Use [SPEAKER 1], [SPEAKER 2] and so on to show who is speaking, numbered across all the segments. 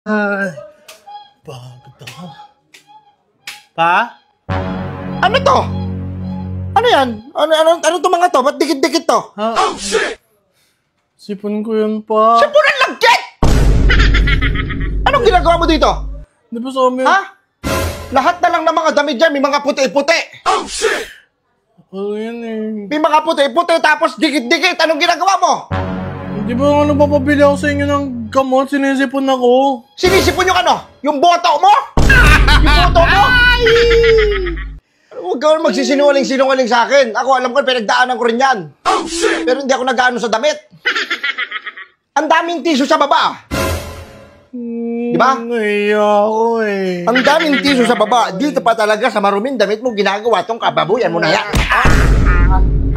[SPEAKER 1] Ay, pagod ako. Pa?
[SPEAKER 2] Ano to? Ano yan? Ano to mga to? Ba't dikit-dikit to?
[SPEAKER 1] Ha? Oh, shit! Sipon ko yun, pa.
[SPEAKER 2] Sipunan lagkit! Anong ginagawa mo dito?
[SPEAKER 1] Di ba sa amin?
[SPEAKER 2] Ha? Lahat na lang ng mga damit dyan, may mga puti-puti. Oh, shit!
[SPEAKER 1] Ano yan eh?
[SPEAKER 2] May mga puti-puti tapos dikit-dikit. Anong ginagawa mo?
[SPEAKER 1] Di ba ano papabili ako sa inyo ng gamot? Sinisipon ako.
[SPEAKER 2] Sinisipon yung ano? Yung boto mo? Yung boto mo? Huwag ka magsisinungaling-sinungaling sa akin. Ako, alam ko, pinagdaanan ko rin yan. Oh, shit! Pero hindi ako nag-ano sa damit. Ang daming tissue sa baba. Di ba?
[SPEAKER 1] Naiya ako eh.
[SPEAKER 2] Ang daming tissue sa baba. Dito pa talaga sa maruming damit mo ginagawa tong kababuyan mo na yan.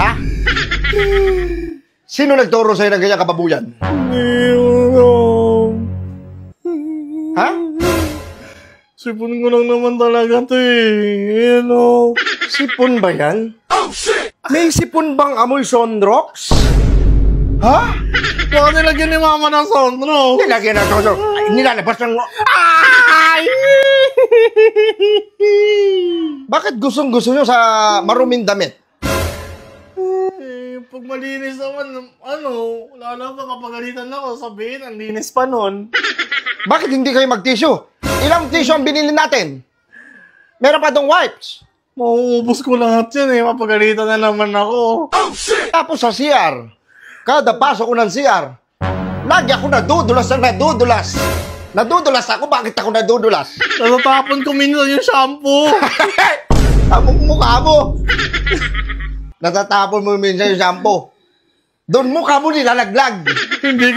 [SPEAKER 2] Ha? Sino nagturo sa'yo ng ganyan kababuyan? Ha?
[SPEAKER 1] Sipon ko lang naman talaga to eh. Ano?
[SPEAKER 2] Sipon ba yan? Oh, shit! May sipon bang amoy Sonrox? Ha?
[SPEAKER 1] Baka nilagyan ni mama ng sondro.
[SPEAKER 2] Nilagyan na Sonrox. Nilalabas ng...
[SPEAKER 1] Ay!
[SPEAKER 2] Bakit gustong-gusto nyo sa maruming damit?
[SPEAKER 1] Eh, pag malinis naman, ano, wala pa kapagalitan ako, sabihin, ang linis pa nun.
[SPEAKER 2] Bakit hindi kayo mag-tissue? Ilang tissue ang binili natin? Meron pa dong wipes.
[SPEAKER 1] Mauubos ko lahat yan eh, mapagalitan na naman ako.
[SPEAKER 2] Oh, shit! Tapos sa CR, kada pasok ko ng CR, lagi ako nadudulas na nadudulas. Nadudulas ako, bakit ako nadudulas?
[SPEAKER 1] Natatapon ko minsan yung shampoo.
[SPEAKER 2] Ang mukha mo. Natatapon mo minsan yung shampoo. Doon mukha mo nilalaglag.
[SPEAKER 1] Hindi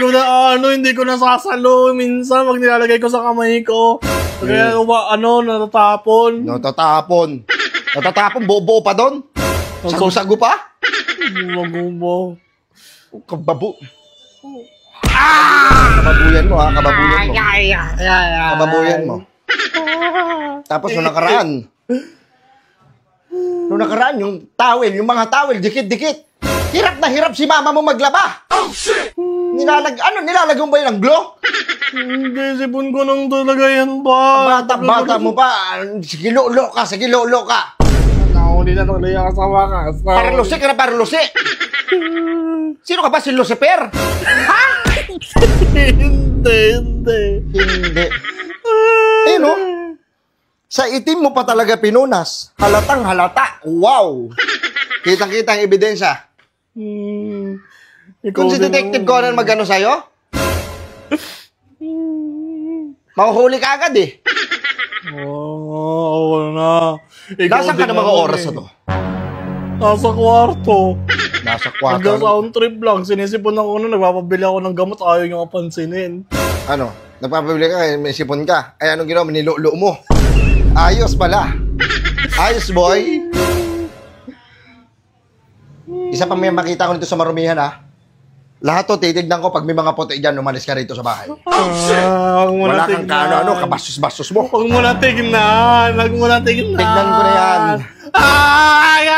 [SPEAKER 1] ko nasasalo minsan pag nilalagay ko sa kamay ko. Kaya natatapon. Natatapon, buo-buo pa doon? Sago-sago pa? Buo-buo.
[SPEAKER 2] Kababo. Kababuyan mo ha, kababuyan mo. Kababuyan mo. Tapos nung nakaraan, yung towel, yung mga towel, dikit-dikit. Hirap na hirap si mama mo maglaba. Oh, shit! Nilalagay mo ba yun ng glow?
[SPEAKER 1] Hindi, sipon ko nang talaga yan ba?
[SPEAKER 2] Bata mo pa. Sige, lolo ka.
[SPEAKER 1] Nakahuli na nung laya ka sa wakas.
[SPEAKER 2] Paralusi ka na paralusi. Sino ka ba? Si Lucifer? Ha?
[SPEAKER 1] Hindi.
[SPEAKER 2] Eh no? Sa itim mo pa talaga pinunas. Halatang halata. Wow! Kitang-kita ang ebidensya. Kung si Detective Conan mag-ano sa'yo, mahuhuli ka agad eh.
[SPEAKER 1] Oo na.
[SPEAKER 2] Nasaan ka na mga oras na to?
[SPEAKER 1] Nasa kwarto.
[SPEAKER 2] Nasa kwarto?
[SPEAKER 1] Nag-sound trip lang. Sinisipon ako na nagpapabili ako ng gamot. Ayaw nyo kapansinin.
[SPEAKER 2] Ano? Nagpapabili ka, may sipon ka. Ay, anong ginawa? Nilulo mo. Ayos pala. Ayos, boy. Isa pa may makita ko nito sa marumihan, ha? Lahat to, titignan ko pag may mga puti dyan, umalis ka rito sa bahay. Wala kang kaano, kabastos-bastos mo.
[SPEAKER 1] Huwag mo na tignan.
[SPEAKER 2] Tignan ko na yan.
[SPEAKER 1] Ay!